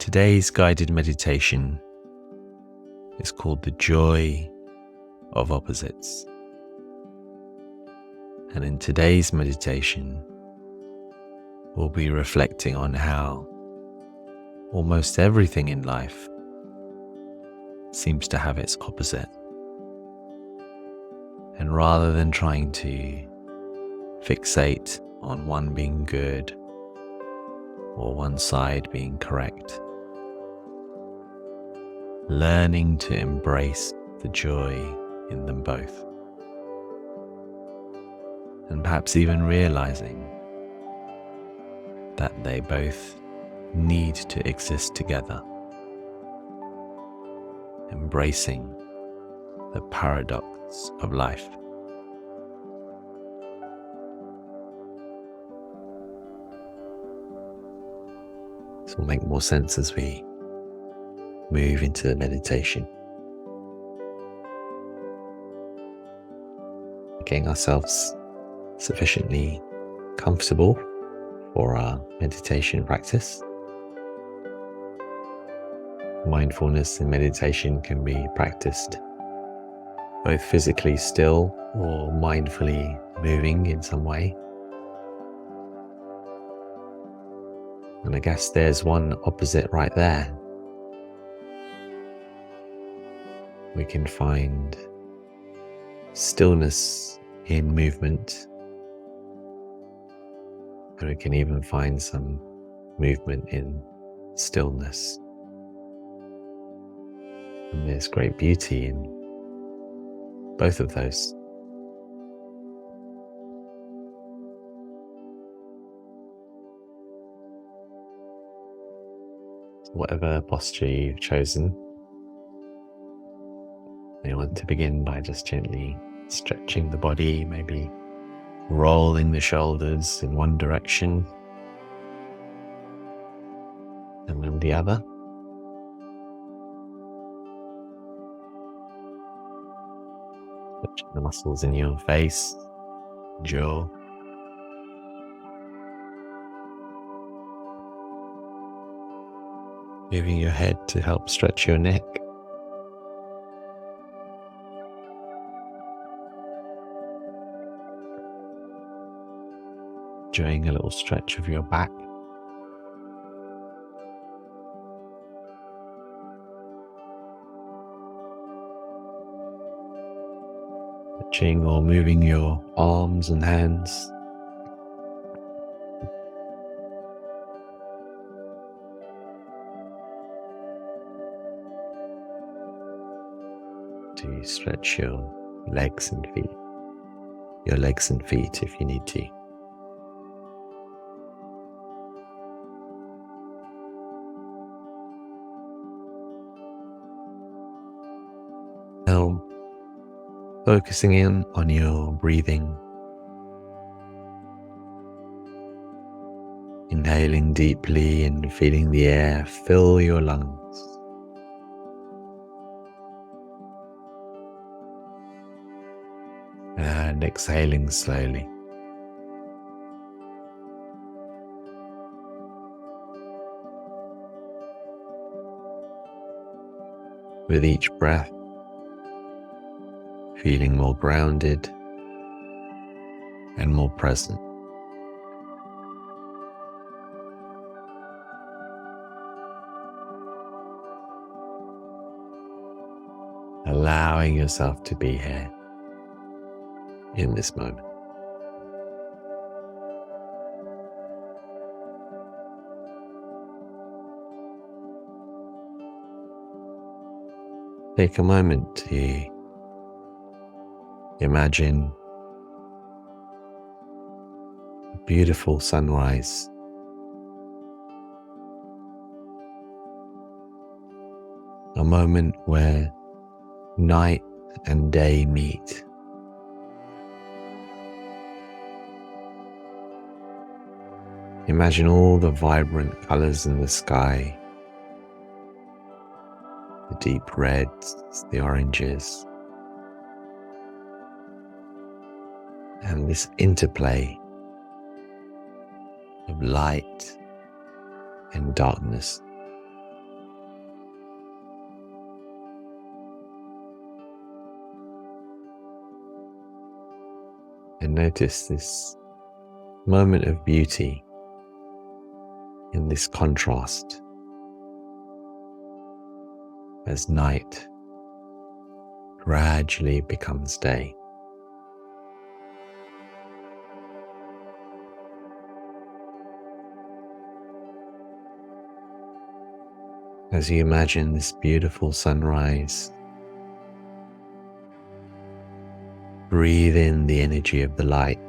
Today's guided meditation is called The Joy of Opposites. And in today's meditation, we'll be reflecting on how almost everything in life seems to have its opposite. And rather than trying to fixate on one being good or one side being correct, learning to embrace the joy in them both, and perhaps even realizing that they both need to exist together, embracing the paradox of life. This will make more sense as we move into the meditation. Getting ourselves sufficiently comfortable for our meditation practice. Mindfulness and meditation can be practiced both physically still or mindfully moving in some way. And I guess there's one opposite right there. We can find stillness in movement, and we can even find some movement in stillness. And there's great beauty in both of those. Whatever posture you've chosen, you want to begin by just gently stretching the body, maybe rolling the shoulders in one direction and then the other. Stretching the muscles in your face, jaw. Moving your head to help stretch your neck. Doing a little stretch of your back. Stretching or moving your arms and hands. To stretch your legs and feet. Your legs and feet if you need to. Now, focusing in on your breathing, inhaling deeply and feeling the air fill your lungs. And exhaling slowly. With each breath, feeling more grounded and more present. Allowing yourself to be here in this moment. Take a moment to imagine a beautiful sunrise. A moment where night and day meet. Imagine all the vibrant colors in the sky, the deep reds, the oranges, and this interplay of light and darkness. And notice this moment of beauty in this contrast as night gradually becomes day. As you imagine this beautiful sunrise, breathe in the energy of the light.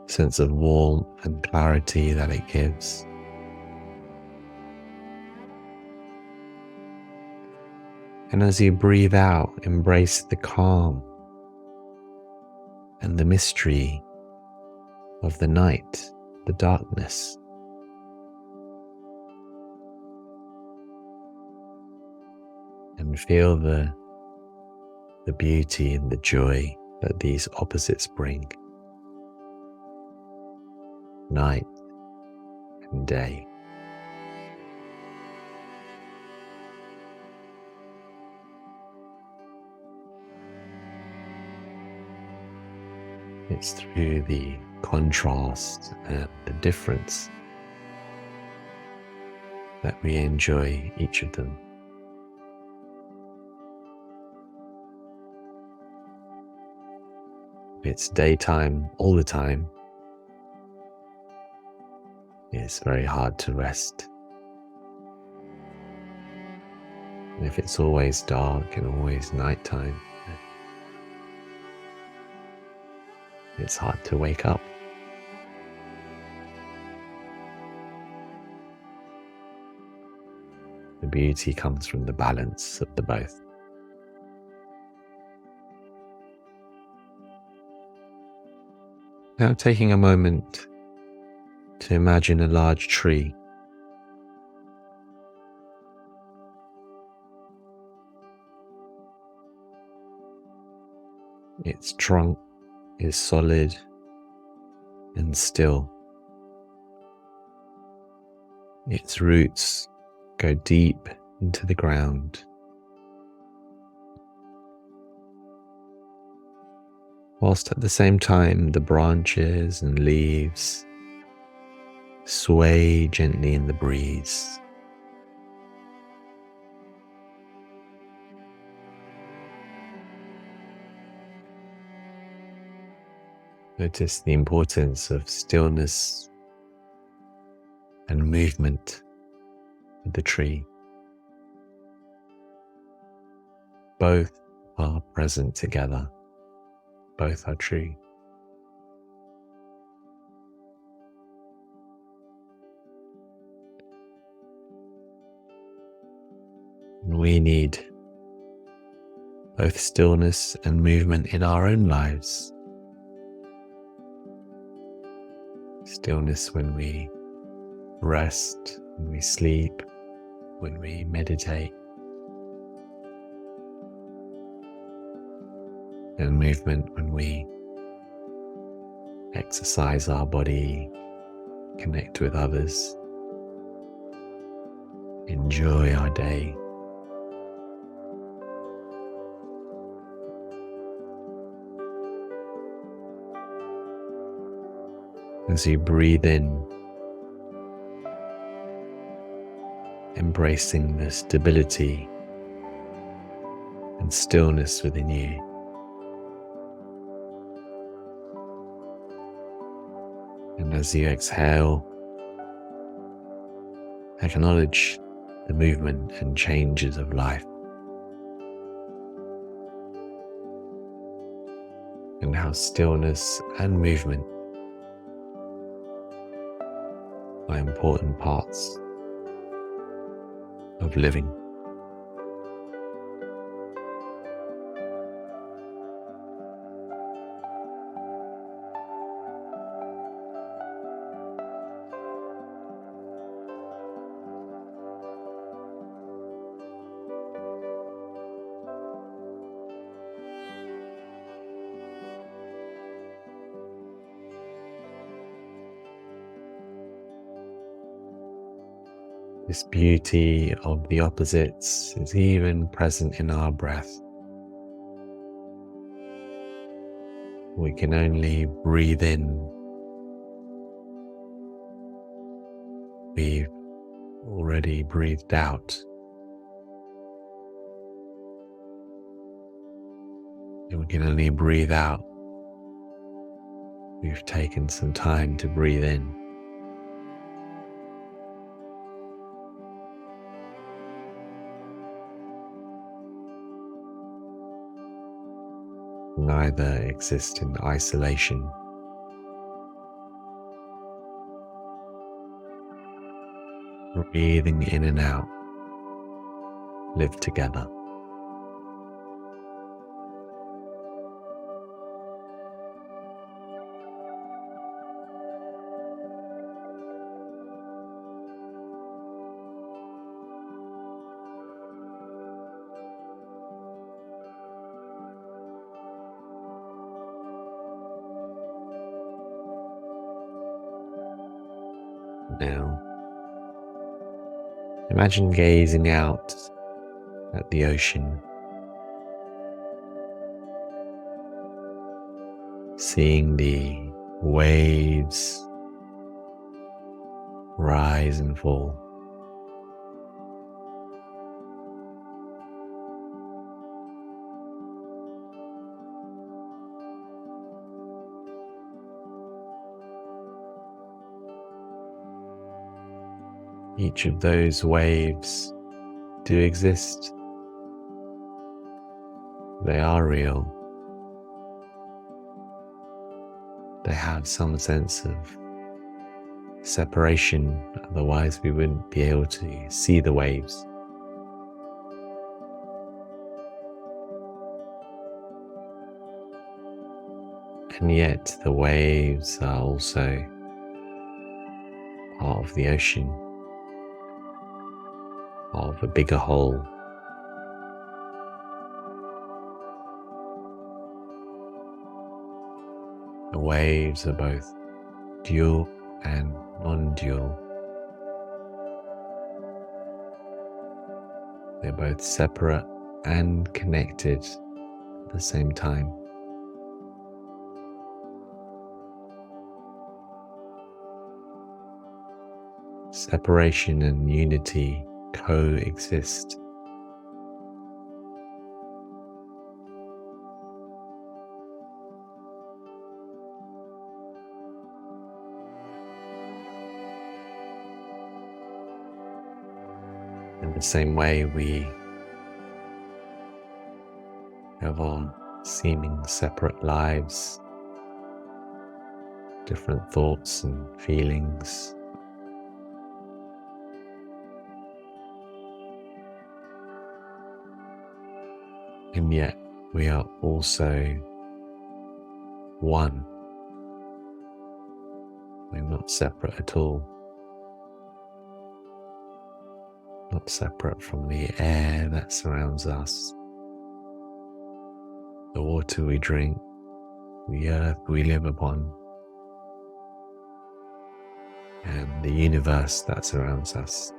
Sense of warmth and clarity that it gives. And as you breathe out, embrace the calm and the mystery of the night, the darkness. And feel the beauty and the joy that these opposites bring. Night and day. It's through the contrast and the difference that we enjoy each of them. If it's daytime all the time, it's very hard to rest. And if it's always dark and always nighttime, it's hard to wake up. The beauty comes from the balance of the both. Now taking a moment to imagine a large tree. Its trunk is solid and still. Its roots go deep into the ground. Whilst at the same time the branches and leaves sway gently in the breeze. Notice the importance of stillness and movement of the tree. Both are present together. Both are true. We need both stillness and movement in our own lives. Stillness when we rest, when we sleep, when we meditate. And movement when we exercise our body, connect with others, enjoy our day. As you breathe in, embracing the stability and stillness within you. And as you exhale, acknowledge the movement and changes of life. And how stillness and movement are important parts of living. This beauty of the opposites is even present in our breath. We can only breathe in. We've already breathed out. And we can only breathe out. We've taken some time to breathe in. Neither exist in isolation. Breathing in and out live together. Now, imagine gazing out at the ocean, seeing the waves rise and fall. Each of those waves do exist. They are real. They have some sense of separation, otherwise we wouldn't be able to see the waves. And yet the waves are also part of the ocean, of a bigger whole. The waves are both dual and non-dual. They're both separate and connected at the same time. Separation and unity coexist. In the same way, we have our seeming separate lives, different thoughts and feelings. And yet we are also one. We're not separate at all. Not separate from the air that surrounds us, the water we drink, the earth we live upon, and the universe that surrounds us.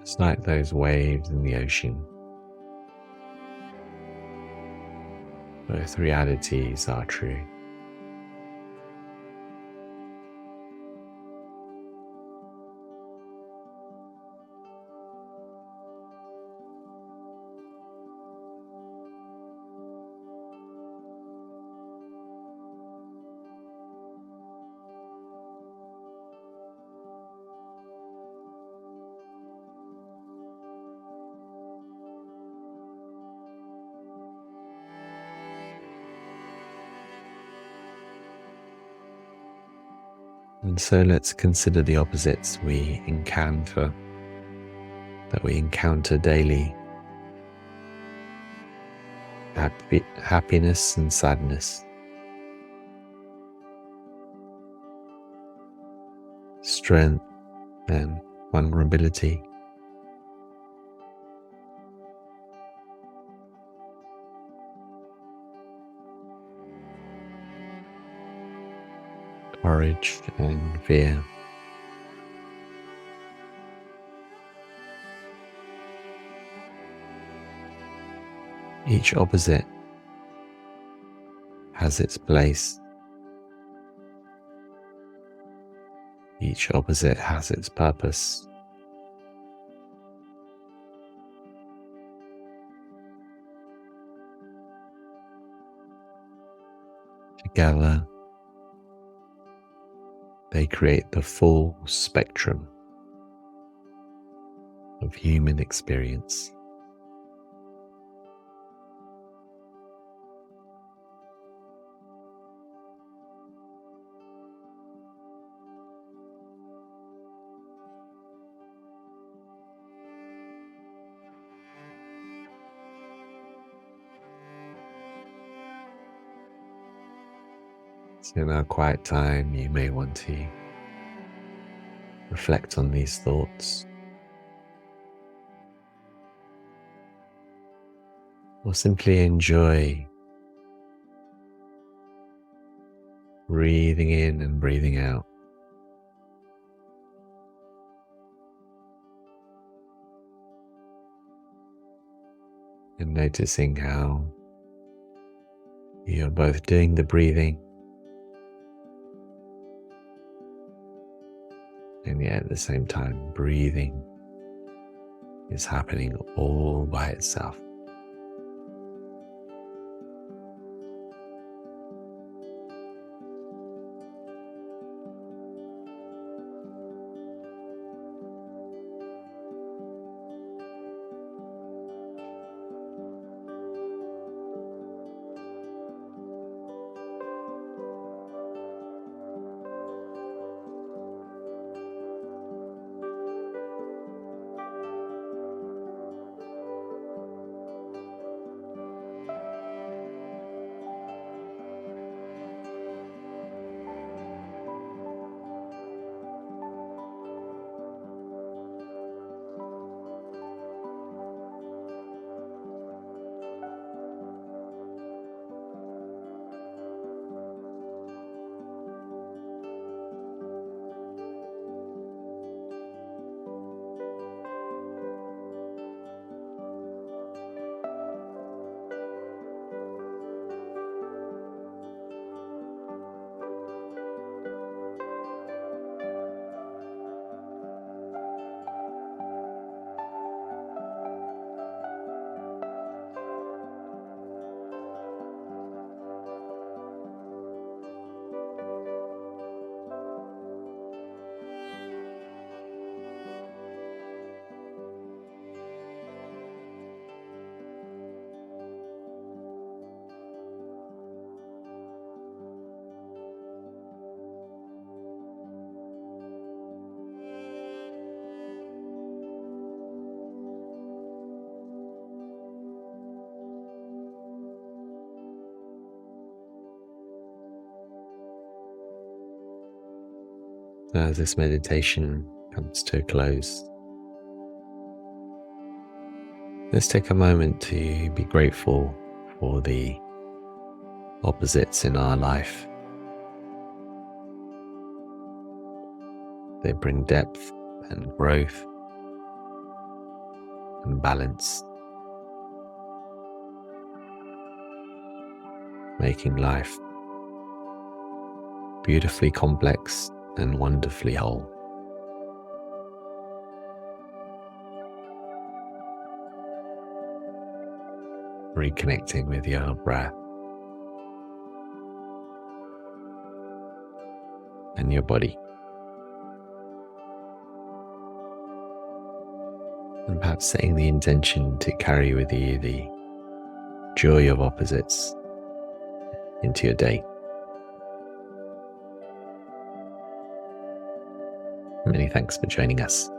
Just like those waves in the ocean, both realities are true. And so let's consider the opposites we encounter, that we encounter daily. Happiness and sadness. Strength and vulnerability. Courage and fear. Each opposite has its place. Each opposite has its purpose. Together, they create the full spectrum of human experience. So in our quiet time, you may want to reflect on these thoughts, or simply enjoy breathing in and breathing out. And noticing how you're both doing the breathing and yet at the same time breathing is happening all by itself. As this meditation comes to a close, let's take a moment to be grateful for the opposites in our life. They bring depth and growth and balance, making life beautifully complex and wonderfully whole. Reconnecting with your breath and your body. And perhaps setting the intention to carry with you the joy of opposites into your day. Many thanks for joining us.